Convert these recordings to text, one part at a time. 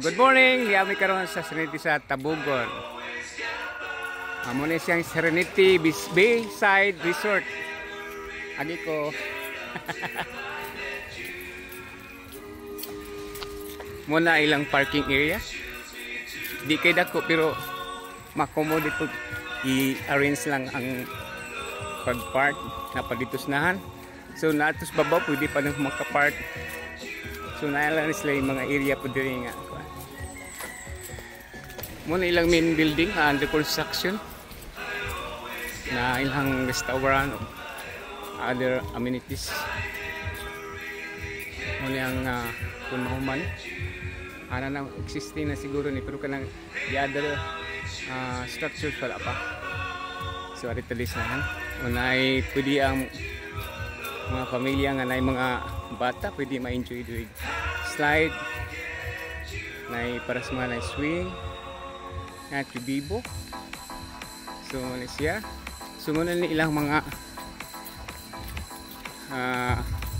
Good morning, kami karon sa Serenity sa Tabugon. Amo ni siyang Serenity Bayside Resort. Agi ko. Muna ilang parking area. Di kay dako pero ma-accommodate po i-arrange lang ang pag-park na paditusnahan. So natos babaw pwede pa nang maka-park. So naalang sila yung mga area po diri nga. Muna ilang main building under construction na ilang restaurant o other amenities. Muna ang kung mahuman ana na existing na siguro ni pero kanang the other structures wala pa. So arito lisahan unay pwede ang mga pamilya nga na mga bata pwede ma-enjoy doing slide na para sa mga swing at bibo. So ano siya sumunod ni ilang mga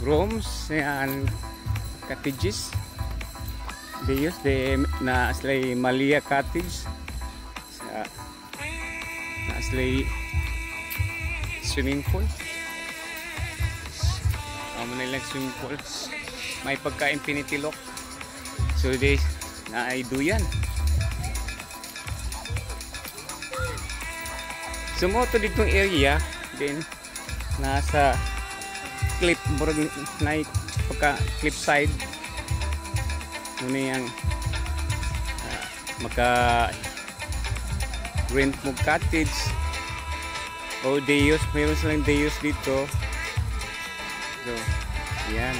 rooms and cottages. They use na aslay Malia Cottage sa na aslay swimming pool. Muna ilang swimming pool may pagka infinity lock. So they na ay duyan. So mo to ditong area then nasa cliff murag na pagka cliff side muna yung maka rent mo cottage o Deus, mayroon silang Deus dito. So yan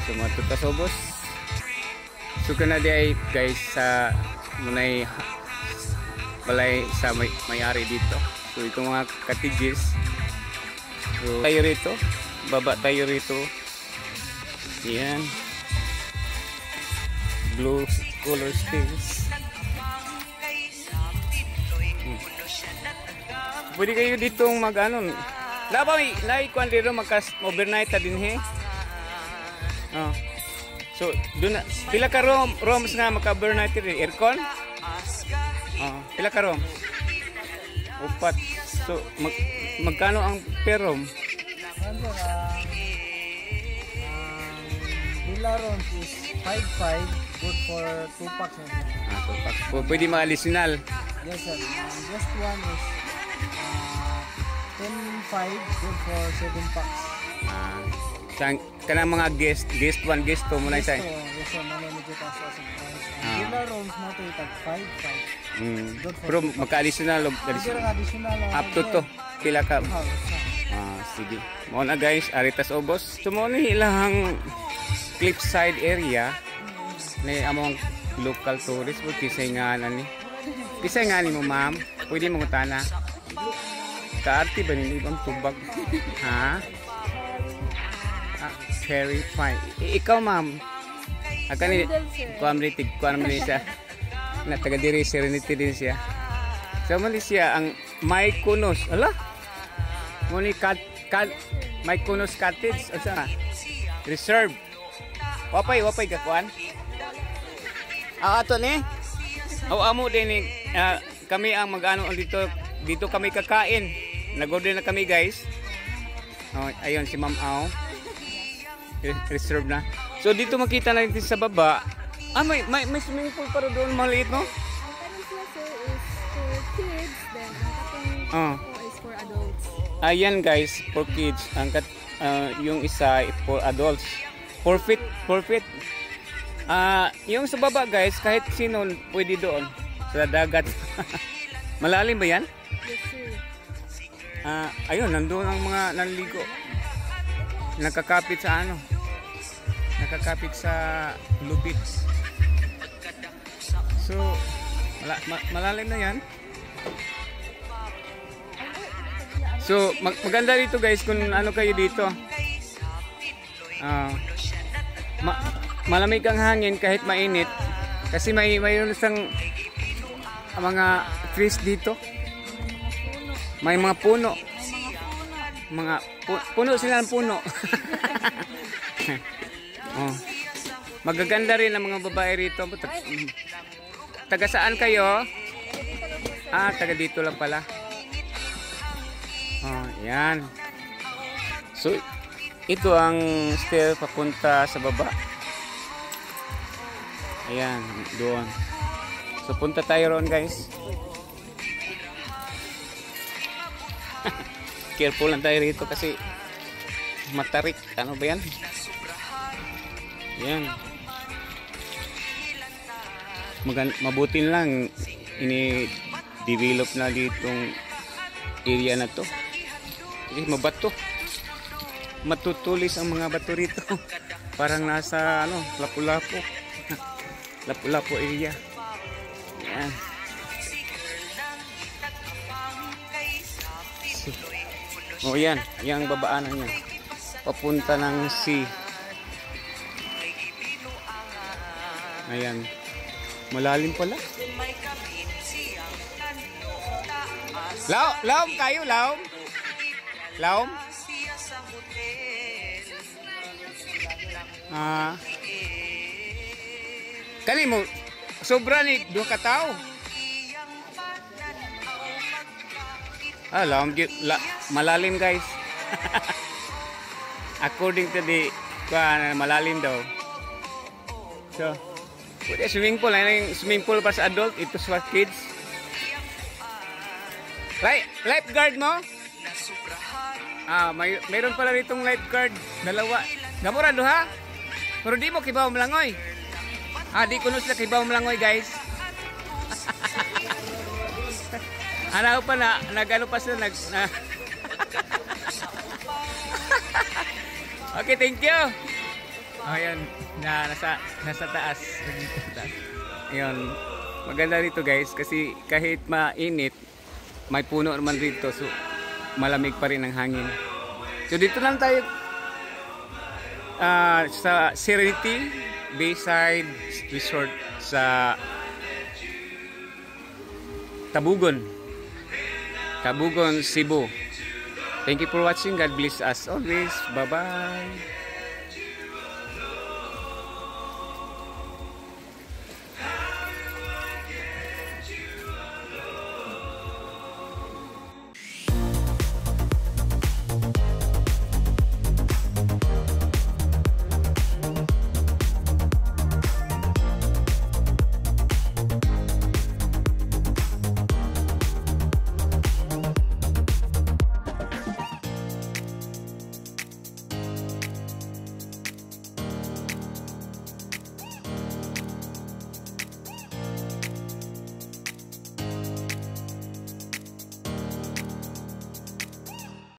so mga tutasobos so ka na di ay guys sa munay balay sa may-ari dito. So itong mga cottages. So tayo rito, baba tayo rito. Yan. Blue color stairs. Pwede kayo ditong mag-ano. Naikuan dito mag-overnight din he. Oh. So doon na pila ka rooms nga maka-overnight din aircon. Pila ka room? Upat. So magkano ang per room? Pila room is 5-5, good for 2 packs. 2 packs. Pwede ma-additional? Yes sir. Just one is 10-5, good for 7 packs. Kanang mga guest 1, guest 2 muna isa. Yes sir, muna medyo taas sa price. Pila rooms mo ito itag 5-5. Pero magka-additional up to to pila ka. Sige mo na guys aritas obos so mo ni ilang cliffside area ni among local tourist mo kisay nga ni mo ma'am pwede mo utana kaarti ba ni ibang tubag ha very fine ikaw ma'am akani kuam siya na taga diri Serenity din siya. So mali siya ang May Kunos. Ala? Muni May Kunos Cottage asa? Reserve. Wapay gakuan. Ato ni. Amo din ni kami ang mag-ano dito kami kakain. Nag-order na kami guys. Ayun si Ma'am Au. Reserve na. So dito makita natin sa baba. May swimming pool para doon maliit, no? Ang tanong sila sir is for kids, then ang katong is for adults. Ayan guys, for kids. Yung isa for adults. Forfeit. Yung sa baba guys, kahit sino pwede doon. Sa dagat. Malalim ba yan? Yes sir. Ayun, nandun ang mga nanligo. Nakakapit sa ano? Nakakapit sa lubid. So, malalim na yan. So, maganda dito guys kung ano kayo dito. Malamig ang hangin kahit mainit. Kasi mayroon isang mga trees dito. May mga puno. May mga puno. Mga puno sila ng puno. Oh. Magaganda rin ang mga babae rito. Taga saan kayo? Ah, taga dito lang pala. Oh, yan. So, ito ang stair papunta sa baba. Ayan, doon. So, punta tayo roon, guys. Careful lang tayo rito kasi matarik. Ano ba yan? Yan. Mabutin lang ini-develop na ditong area na to. Kasi mabato. Matutulis ang mga bato rito. Parang nasa ano, Lapu-Lapu. Lapu-Lapu area. Yan. Oh yan, yung babaanan niya. Papunta ng sea. Ayan. Malalim pala. Laom kayo, laom. Laom. Kani mo sobra ni duha ka tao. Laom malalim, guys. According to the malalim daw. So, pwede swimming pool. Swimming pool para sa adult. Ito for kids. Lifeguard mo? Mayroon pala ritong lifeguard. Dalawa. Gamura duha. Pero di mo kibaw malangoy. Di ko sila kibaw malangoy, guys. Ano pa na, nag-ano pa sila, Okay, thank you. Ayan, nasa taas. Ayun, maganda rito, guys, kasi kahit mainit, may puno naman dito, so malamig pa rin ang hangin. So dito lang tayo sa Serenity Bayside Resort sa Tabugon, Cebu. Thank you for watching. God bless us always. Bye-bye.